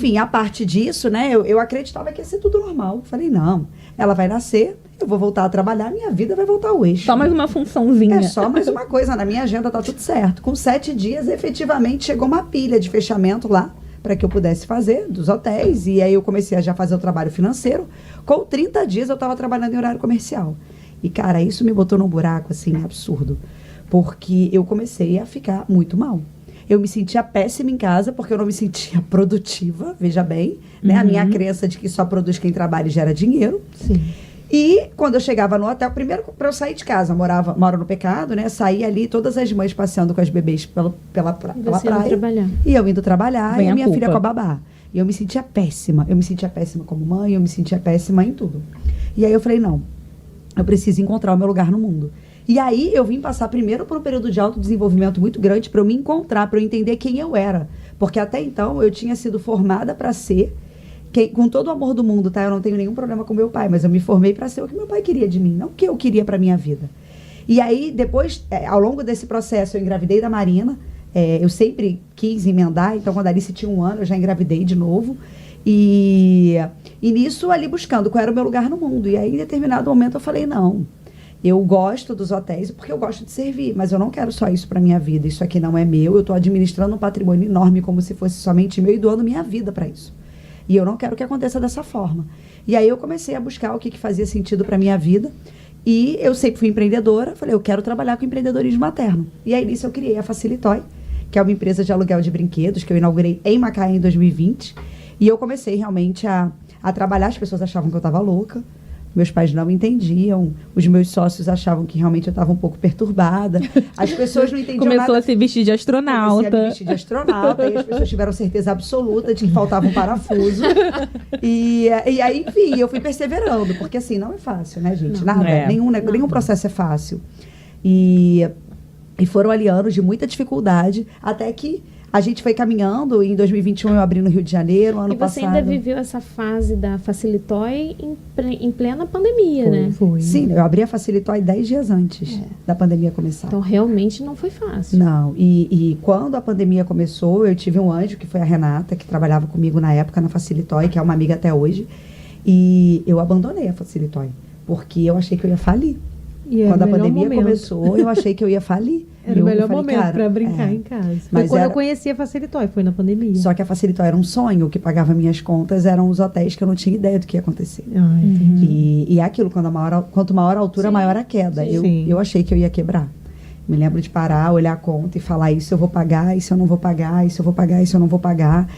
enfim, a parte disso, né, eu acreditava que ia ser tudo normal. Falei, não, ela vai nascer, eu vou voltar a trabalhar, minha vida vai voltar ao eixo. Só mais uma funçãozinha. É só mais uma coisa, na minha agenda tá tudo certo. Com 7 dias, efetivamente, chegou uma pilha de fechamento lá, para que eu pudesse fazer, dos hotéis, e aí eu comecei a já fazer o trabalho financeiro. Com 30 dias, eu estava trabalhando em horário comercial. E, cara, isso me botou num buraco, assim, absurdo. Porque eu comecei a ficar muito mal. Eu me sentia péssima em casa, porque eu não me sentia produtiva, veja bem, né? A minha crença de que só produz quem trabalha e gera dinheiro. Sim. E quando eu chegava no hotel, primeiro para eu sair de casa, moro no Pecado, né? Saí ali, todas as mães passeando com as bebês pela praia. Trabalhar. E eu indo trabalhar, Vem e a a minha culpa. filha com a babá. E eu me sentia péssima. Eu me sentia péssima como mãe, eu me sentia péssima em tudo. E aí eu falei, não, eu preciso encontrar o meu lugar no mundo. E aí eu vim passar primeiro por um período de autodesenvolvimento muito grande para eu me encontrar, para eu entender quem eu era. Porque até então eu tinha sido formada para ser, com todo o amor do mundo, tá? Eu não tenho nenhum problema com meu pai, mas eu me formei para ser o que meu pai queria de mim, não o que eu queria para minha vida. E aí, depois, ao longo desse processo, eu engravidei da Marina. Eu sempre quis emendar, então quando a Alice tinha 1 ano, eu já engravidei de novo. E nisso, ali buscando qual era o meu lugar no mundo. E aí, em determinado momento, eu falei, não, eu gosto dos hotéis porque eu gosto de servir, mas eu não quero só isso para minha vida. Isso aqui não é meu, eu estou administrando um patrimônio enorme como se fosse somente meu e doando minha vida para isso. E eu não quero que aconteça dessa forma. E aí eu comecei a buscar o que fazia sentido para minha vida. E eu sempre fui empreendedora. Falei, eu quero trabalhar com empreendedorismo materno. E aí nisso eu criei a Facilitoy, que é uma empresa de aluguel de brinquedos, que eu inaugurei em Macaé em 2020. E eu comecei realmente a trabalhar. As pessoas achavam que eu estava louca. Meus pais não entendiam. Os meus sócios achavam que realmente eu estava um pouco perturbada. As pessoas não entendiam nada. Começou a se vestir de astronauta. Comecei a me vestir de astronauta. E as pessoas tiveram certeza absoluta de que faltava um parafuso. E aí, enfim, eu fui perseverando. Porque assim, não é fácil, né, gente? Nada. Nenhum processo é fácil. E foram ali anos de muita dificuldade. Até que a gente foi caminhando. Em 2021 eu abri no Rio de Janeiro, ano passado. E você ainda viveu essa fase da Facilitoy em plena pandemia, né? Foi. Sim, eu abri a Facilitoy 10 dias antes da pandemia começar. Então, realmente não foi fácil. Não, e quando a pandemia começou, eu tive um anjo, que foi a Renata, que trabalhava comigo na época na Facilitoy, que é uma amiga até hoje. E eu abandonei a Facilitoy, porque eu achei que eu ia falir. Quando a pandemia começou, eu achei que eu ia falir. Era o melhor momento para brincar em casa. Mas quando eu conheci a Facilitoy, foi na pandemia. Só que a Facilitoy era um sonho, o que pagava minhas contas eram os hotéis que eu não tinha ideia do que ia acontecer. E é aquilo, quanto maior a altura, maior a queda. Eu achei que eu ia quebrar. Me lembro de parar, olhar a conta e falar, isso eu vou pagar, isso eu não vou pagar, isso eu vou pagar, isso eu não vou pagar.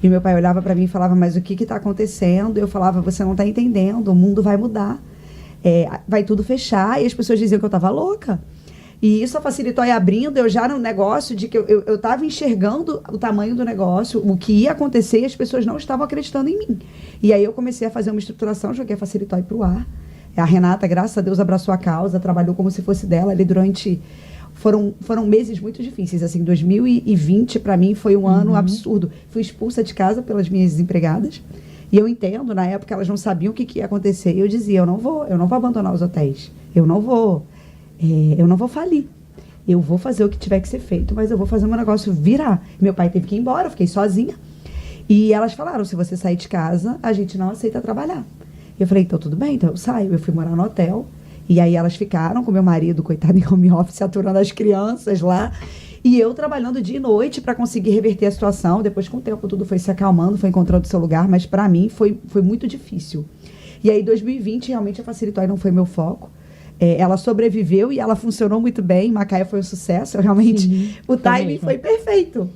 E meu pai olhava para mim e falava, mas o que está acontecendo? Eu falava, você não está entendendo, o mundo vai mudar. Vai tudo fechar. E as pessoas diziam que eu estava louca. E isso facilitou abrindo, eu já no negócio de que eu estava enxergando o tamanho do negócio, o que ia acontecer, e as pessoas não estavam acreditando em mim. E aí eu comecei a fazer uma estruturação, joguei a Facilitoy para o ar. A Renata, graças a Deus, abraçou a causa, trabalhou como se fosse dela ali durante... Foram meses muito difíceis, assim, 2020 para mim foi um ano absurdo. Fui expulsa de casa pelas minhas desempregadas. E eu entendo, na época elas não sabiam o que ia acontecer. E eu dizia, eu não vou abandonar os hotéis. Eu não vou falir. Eu vou fazer o que tiver que ser feito, mas eu vou fazer o meu negócio virar. Meu pai teve que ir embora, eu fiquei sozinha. E elas falaram, se você sair de casa, a gente não aceita trabalhar. Eu falei, então tudo bem, então eu saio. Eu fui morar no hotel. E aí elas ficaram com meu marido, coitado, em home office, aturando as crianças lá. E eu trabalhando dia e noite para conseguir reverter a situação. Depois, com o tempo, tudo foi se acalmando, foi encontrando seu lugar. Mas, para mim, foi muito difícil. E aí, 2020, realmente, a Facilitoy não foi meu foco. Ela sobreviveu e ela funcionou muito bem. Macaé foi um sucesso. Realmente, o timing foi perfeito.